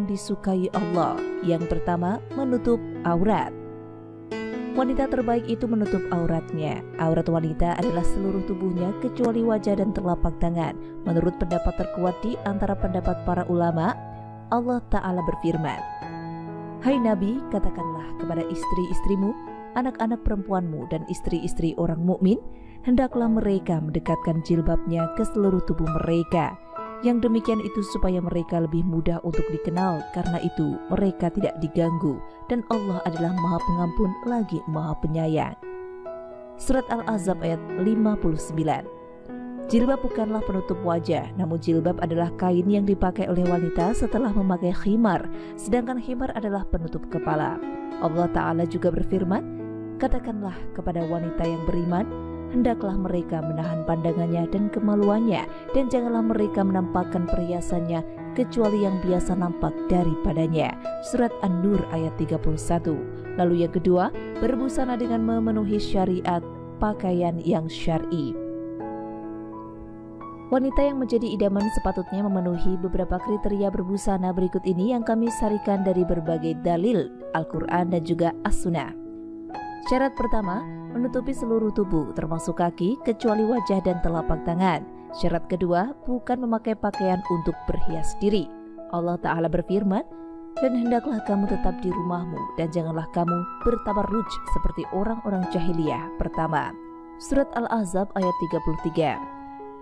disukai Allah. Yang pertama, menutup aurat. Wanita terbaik itu menutup auratnya. Aurat wanita adalah seluruh tubuhnya kecuali wajah dan telapak tangan. Menurut pendapat terkuat di antara pendapat para ulama, Allah Ta'ala berfirman, "Hai Nabi, katakanlah kepada istri-istrimu, anak-anak perempuanmu dan istri-istri orang mukmin, hendaklah mereka mendekatkan jilbabnya ke seluruh tubuh mereka. Yang demikian itu supaya mereka lebih mudah untuk dikenal, karena itu mereka tidak diganggu, dan Allah adalah Maha Pengampun lagi Maha Penyayang." Surat Al-Ahzab ayat 59. Jilbab bukanlah penutup wajah, namun jilbab adalah kain yang dipakai oleh wanita setelah memakai khimar, sedangkan khimar adalah penutup kepala. Allah Ta'ala juga berfirman, "Katakanlah kepada wanita yang beriman, hendaklah mereka menahan pandangannya dan kemaluannya, dan janganlah mereka menampakkan perhiasannya kecuali yang biasa nampak daripadanya." Surat An-Nur ayat 31. Lalu yang kedua, berbusana dengan memenuhi syariat pakaian yang syar'i. Wanita yang menjadi idaman sepatutnya memenuhi beberapa kriteria berbusana berikut ini yang kami sarikan dari berbagai dalil Al-Quran dan juga As-Sunnah. Syarat pertama, menutupi seluruh tubuh termasuk kaki kecuali wajah dan telapak tangan. Syarat kedua, bukan memakai pakaian untuk berhias diri. Allah Ta'ala berfirman, "Dan hendaklah kamu tetap di rumahmu dan janganlah kamu bertabarruj seperti orang-orang jahiliyah pertama." Surat Al-Ahzab ayat 33.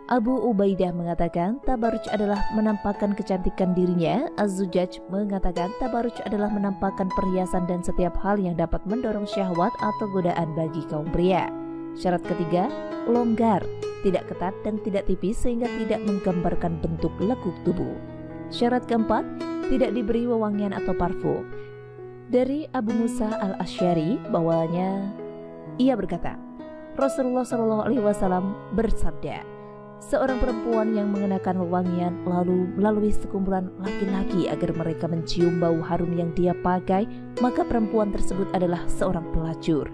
Abu Ubaidah mengatakan tabarruj adalah menampakkan kecantikan dirinya. Az-Zujaj mengatakan tabarruj adalah menampakkan perhiasan dan setiap hal yang dapat mendorong syahwat atau godaan bagi kaum pria. Syarat ketiga, longgar, tidak ketat dan tidak tipis sehingga tidak menggambarkan bentuk lekuk tubuh. Syarat keempat, tidak diberi wewangian atau parfum. Dari Abu Musa Al-Asy'ari bahwanya ia berkata, Rasulullah SAW bersabda, "Seorang perempuan yang mengenakan wewangian lalu melalui sekumpulan laki-laki agar mereka mencium bau harum yang dia pakai, maka perempuan tersebut adalah seorang pelacur."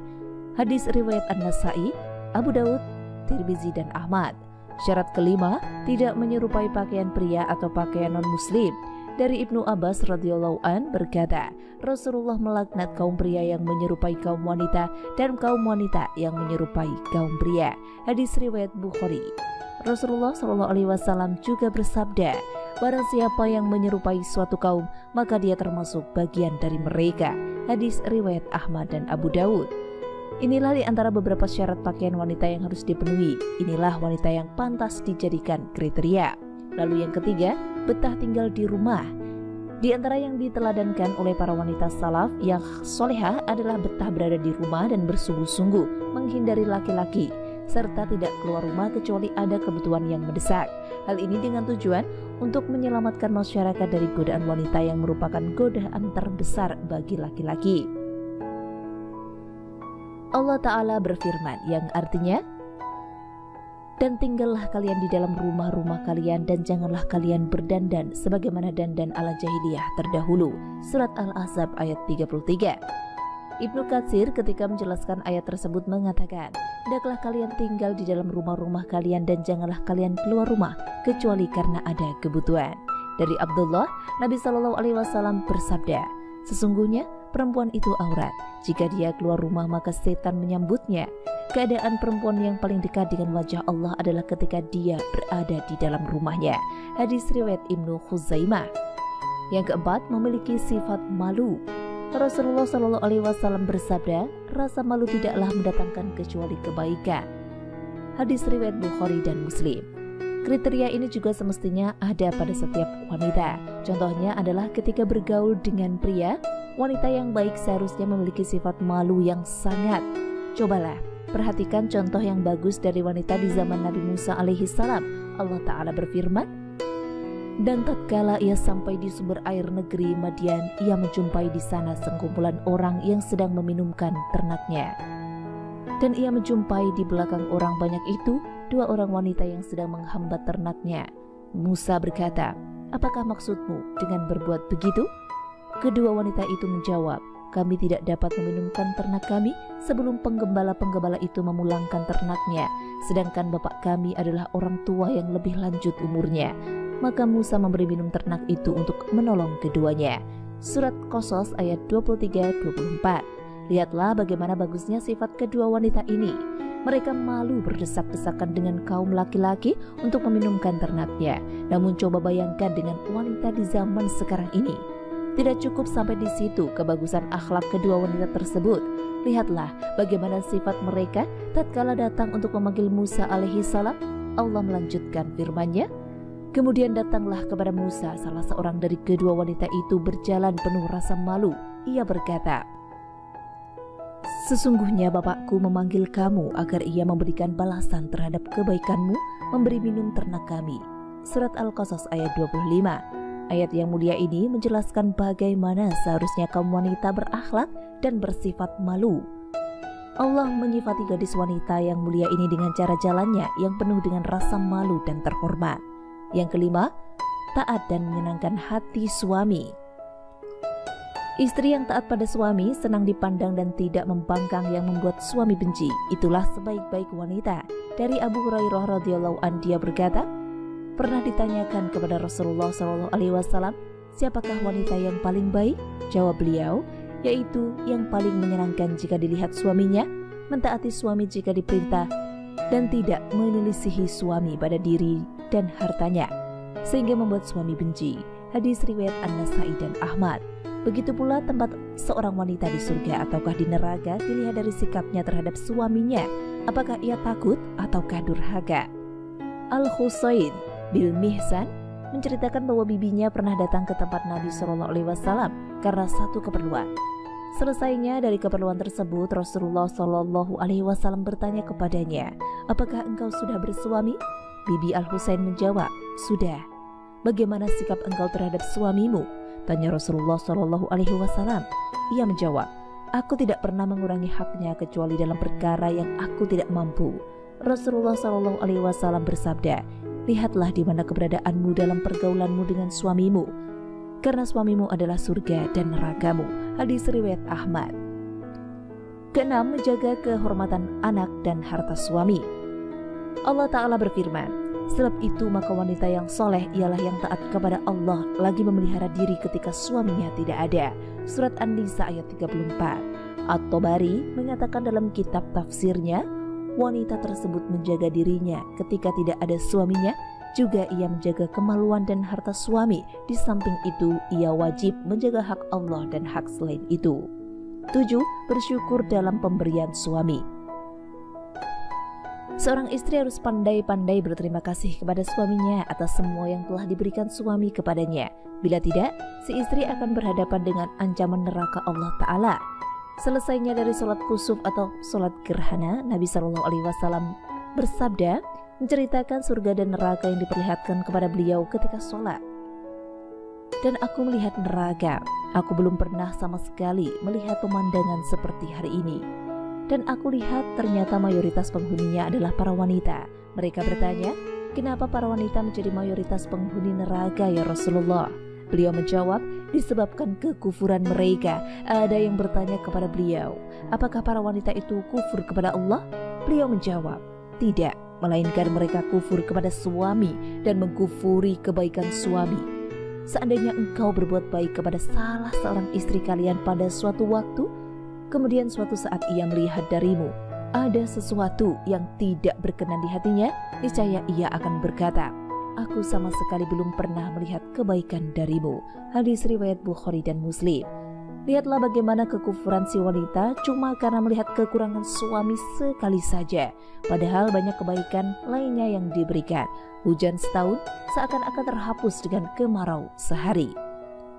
Hadis riwayat An-Nasa'i, Abu Daud, Tirmizi dan Ahmad. Syarat kelima, tidak menyerupai pakaian pria atau pakaian non-muslim. Dari Ibnu Abbas radhiyallahu an berkata, Rasulullah melaknat kaum pria yang menyerupai kaum wanita dan kaum wanita yang menyerupai kaum pria. Hadis riwayat Bukhari. Rasulullah SAW juga bersabda, "Barang siapa yang menyerupai suatu kaum, maka dia termasuk bagian dari mereka." Hadis riwayat Ahmad dan Abu Daud. Inilah di antara beberapa syarat pakaian wanita yang harus dipenuhi. Inilah wanita yang pantas dijadikan kriteria. Lalu yang ketiga, betah tinggal di rumah. Di antara yang diteladankan oleh para wanita salaf yang solehah adalah betah berada di rumah dan bersungguh-sungguh menghindari laki-laki, serta tidak keluar rumah kecuali ada kebutuhan yang mendesak. Hal ini dengan tujuan untuk menyelamatkan masyarakat dari godaan wanita yang merupakan godaan terbesar bagi laki-laki. Allah Ta'ala berfirman yang artinya, "Dan tinggallah kalian di dalam rumah-rumah kalian dan janganlah kalian berdandan sebagaimana dandan ala jahiliyah terdahulu." Surat Al-Ahzab ayat 33. Ibnu Katsir ketika menjelaskan ayat tersebut mengatakan, "Hendaklah kalian tinggal di dalam rumah-rumah kalian dan janganlah kalian keluar rumah kecuali karena ada kebutuhan." Dari Abdullah, Nabi SAW bersabda, "Sesungguhnya perempuan itu aurat. Jika dia keluar rumah maka setan menyambutnya. Keadaan perempuan yang paling dekat dengan wajah Allah adalah ketika dia berada di dalam rumahnya." Hadis riwayat Ibnu Khuzaimah. Yang keempat, memiliki sifat malu. Rasulullah SAW bersabda, "Rasa malu tidaklah mendatangkan kecuali kebaikan." Hadis riwayat Bukhari dan Muslim. Kriteria ini juga semestinya ada pada setiap wanita. Contohnya adalah ketika bergaul dengan pria, wanita yang baik seharusnya memiliki sifat malu yang sangat. Cobalah perhatikan contoh yang bagus dari wanita di zaman Nabi Musa alaihissalam. Allah Ta'ala berfirman, "Dan tatkala ia sampai di sumber air negeri Madian, ia menjumpai di sana sekumpulan orang yang sedang meminumkan ternaknya. Dan ia menjumpai di belakang orang banyak itu 2 orang wanita yang sedang menghambat ternaknya. Musa berkata, 'Apakah maksudmu dengan berbuat begitu?' Kedua wanita itu menjawab, 'Kami tidak dapat meminumkan ternak kami sebelum penggembala-penggembala itu memulangkan ternaknya, sedangkan bapak kami adalah orang tua yang lebih lanjut umurnya.' maka Musa memberi minum ternak itu untuk menolong keduanya. Surat Qasas ayat 23-24. Lihatlah bagaimana bagusnya sifat kedua wanita ini. Mereka malu berdesak-desakan dengan kaum laki-laki untuk meminumkan ternaknya. Namun coba bayangkan dengan wanita di zaman sekarang ini. Tidak cukup sampai di situ kebagusan akhlak kedua wanita tersebut. Lihatlah bagaimana sifat mereka tatkala datang untuk memanggil Musa alaihi salam. Allah melanjutkan firman-Nya, kemudian datanglah kepada Musa salah seorang dari kedua wanita itu berjalan penuh rasa malu. Ia berkata, sesungguhnya bapakku memanggil kamu agar ia memberikan balasan terhadap kebaikanmu memberi minum ternak kami. Surat Al-Qasas ayat 25. Ayat yang mulia ini menjelaskan bagaimana seharusnya kaum wanita berakhlak dan bersifat malu. Allah menyifati gadis wanita yang mulia ini dengan cara jalannya yang penuh dengan rasa malu dan terhormat. Yang kelima, taat dan menyenangkan hati suami. Istri yang taat pada suami senang dipandang dan tidak membangkang yang membuat suami benci. Itulah sebaik-baik wanita. Dari Abu Hurairah radhiyallahu anhu, dia berkata, pernah ditanyakan kepada Rasulullah SAW, siapakah wanita yang paling baik? Jawab beliau, yaitu yang paling menyenangkan jika dilihat suaminya, mentaati suami jika diperintah, dan tidak menyelisihi suami pada diri dan hartanya, sehingga membuat suami benci. Hadis riwayat An-Nasai dan Ahmad. Begitu pula tempat seorang wanita di surga ataukah di neraka dilihat dari sikapnya terhadap suaminya, apakah ia takut ataukah durhaka. Al-Husain bin Mihsan menceritakan bahwa bibinya pernah datang ke tempat Nabi SAW karena satu keperluan. Selesainya dari keperluan tersebut, Rasulullah SAW bertanya kepadanya, apakah engkau sudah bersuami? Bibi Al-Husain menjawab, sudah. Bagaimana sikap engkau terhadap suamimu? Tanya Rasulullah SAW. Ia menjawab, aku tidak pernah mengurangi haknya kecuali dalam perkara yang aku tidak mampu. Rasulullah SAW bersabda, lihatlah di mana keberadaanmu dalam pergaulanmu dengan suamimu, karena suamimu adalah surga dan nerakamu. Hadis riwayat Ahmad. Keenam, menjaga kehormatan anak dan harta suami. Allah Ta'ala berfirman, sebab itu maka wanita yang soleh ialah yang taat kepada Allah lagi memelihara diri ketika suaminya tidak ada. Surat An-Nisa ayat 34. At-Tabari mengatakan dalam kitab tafsirnya, wanita tersebut menjaga dirinya ketika tidak ada suaminya, juga ia menjaga kemaluan dan harta suami. Di samping itu ia wajib menjaga hak Allah dan hak selain itu. 7. Bersyukur dalam pemberian suami. Seorang istri harus pandai-pandai berterima kasih kepada suaminya atas semua yang telah diberikan suami kepadanya. Bila tidak, si istri akan berhadapan dengan ancaman neraka Allah Ta'ala. Selesainya dari sholat kusuf atau sholat gerhana, Nabi SAW bersabda, menceritakan surga dan neraka yang diperlihatkan kepada beliau ketika sholat. Dan aku melihat neraka, aku belum pernah sama sekali melihat pemandangan seperti hari ini. Dan aku lihat ternyata mayoritas penghuninya adalah para wanita. Mereka bertanya, kenapa para wanita menjadi mayoritas penghuni neraka ya Rasulullah? Beliau menjawab, disebabkan kekufuran mereka. Ada yang bertanya kepada beliau, apakah para wanita itu kufur kepada Allah? Beliau menjawab, tidak, melainkan mereka kufur kepada suami dan mengkufuri kebaikan suami. Seandainya engkau berbuat baik kepada salah seorang istri kalian pada suatu waktu, kemudian suatu saat ia melihat darimu ada sesuatu yang tidak berkenan di hatinya, niscaya ia akan berkata, aku sama sekali belum pernah melihat kebaikan darimu. Hadis riwayat Bukhari dan Muslim. Lihatlah bagaimana kekufuran si wanita cuma karena melihat kekurangan suami sekali saja, padahal banyak kebaikan lainnya yang diberikan. Hujan setahun seakan-akan terhapus dengan kemarau sehari.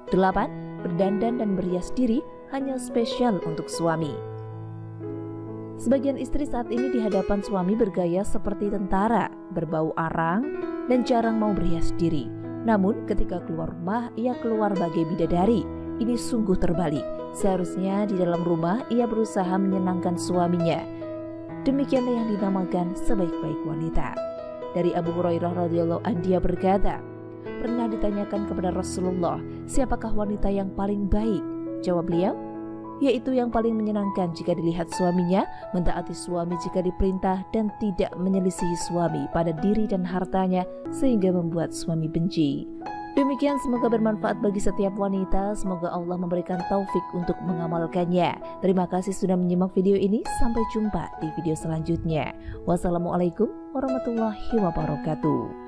8. Berdandan dan berhias diri hanya spesial untuk suami. Sebagian istri saat ini di hadapan suami bergaya seperti tentara, berbau arang, dan jarang mau berhias diri. Namun ketika keluar rumah, ia keluar bagai bidadari. Ini sungguh terbalik. Seharusnya di dalam rumah ia berusaha menyenangkan suaminya. Demikianlah yang dinamakan sebaik-baik wanita. Dari Abu Hurairah radhiyallahu anhu, dia berkata, pernah ditanyakan kepada Rasulullah, siapakah wanita yang paling baik? Jawab beliau, yaitu yang paling menyenangkan jika dilihat suaminya mentaati suami jika diperintah dan tidak menyelisihi suami pada diri dan hartanya sehingga membuat suami benci. Demikian, semoga bermanfaat bagi setiap wanita. Semoga Allah memberikan taufik untuk mengamalkannya. Terima kasih sudah menyimak video ini. Sampai jumpa di video selanjutnya. Wassalamualaikum warahmatullahi wabarakatuh.